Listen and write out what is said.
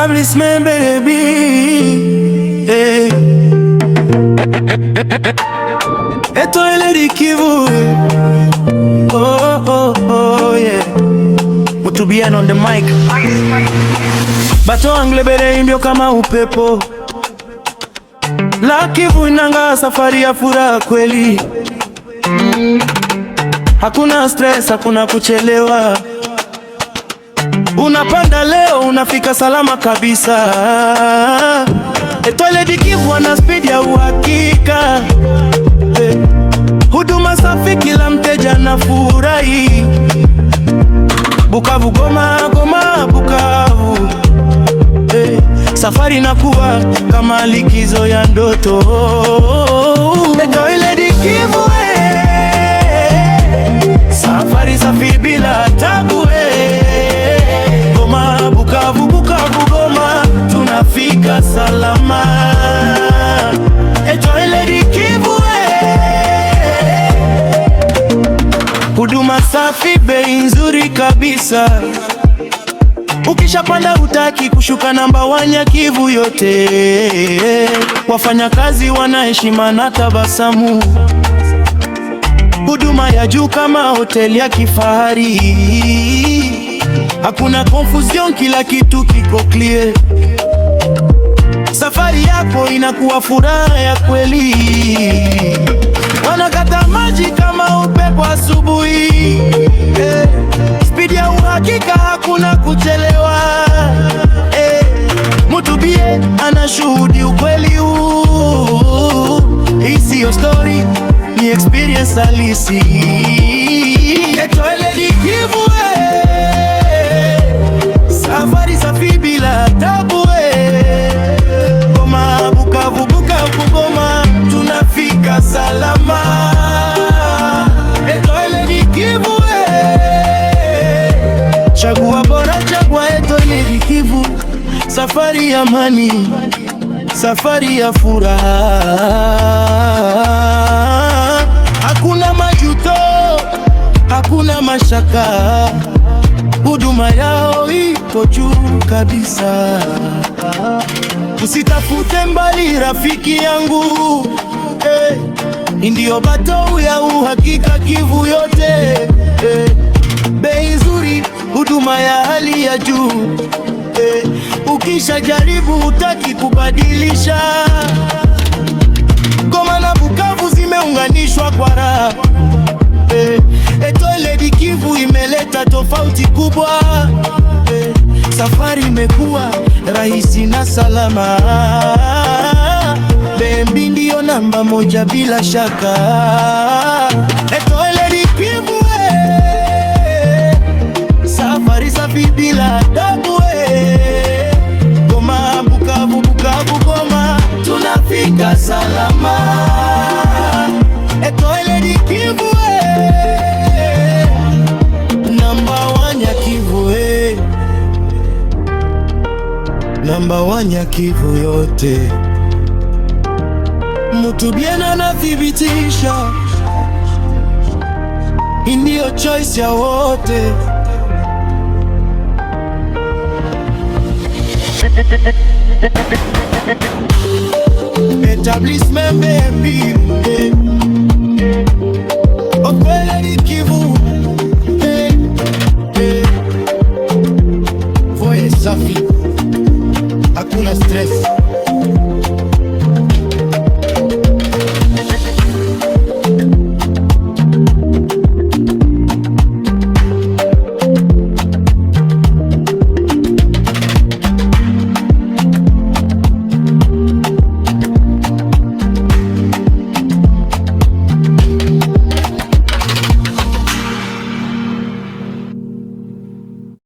Establishment baby, hey. Etoile Kivu, oh yeah. Mutubiano on the mic. Bato anglebele imbio kama upepo. La Kivu inanga safari ya furaha kweli. Hakuna stress, hakuna kuchelewa. Unapanda leo, unafika salama kabisa. Etoile Kivu wana speed ya uhakika. Huduma safi, kila mteja na furahi. Bukavu, Goma, Goma, Bukavu. Safari nakuwa kama likizo ya ndoto. Etoile Kivu, safari safi bila tabu. Goma, Bukavu, Bukavu, Goma, tunafika salama. Etoile Kivu, huduma safi, bei nzuri kabisa. Ukishapanda hutaki kushuka, namba 1 Kivu yote. Wafanya kazi wana heshima na tabasamu. Huduma ya juu kama hoteli ya kifahari. Hakuna confusion, kila kitu kiko clear. Safari yako inakuwa furaha ya kweli. Wanakata maji kama upepo asubuhi. Speed ya uhakika, hakuna kuchelewa. Mutubie anashuhudi ukweli huu. Hii siyo story, ni experience halisi. Etoile Kivu, safari safi bila tabu. Goma, Bukavu, Bukavu, Goma, tunafika salama. Etoile Kivu, chagua bora, chagua Etoile Kivu. Safari ya amani, safari ya furaha. Hakuna majuto, hakuna mashaka. Huduma yao iko juu kabisa. Usitafute mbali rafiki yangu, ndio bato ya uhakika Kivu yote. Bei nzuri, huduma ya hali ya juu. Ukisha jaribu hutaki kubadilisha. Goma na Bukavu zimeunganishwa kwa raha. Etoile Kivu imeleta tofauti kubwa. Safari imekuwa rahisi na salama. Bembi ndio namba 1 bila shaka. Etoile Kivu, safari safi bila tabu. Goma, Bukavu, Bukavu, Goma, tunafika salama. Etoile Kivu, namba 1 Kivu, namba 1 Kivu yote. Mutubiano anathibitisha, ndio choice ya wote. Establishment baby,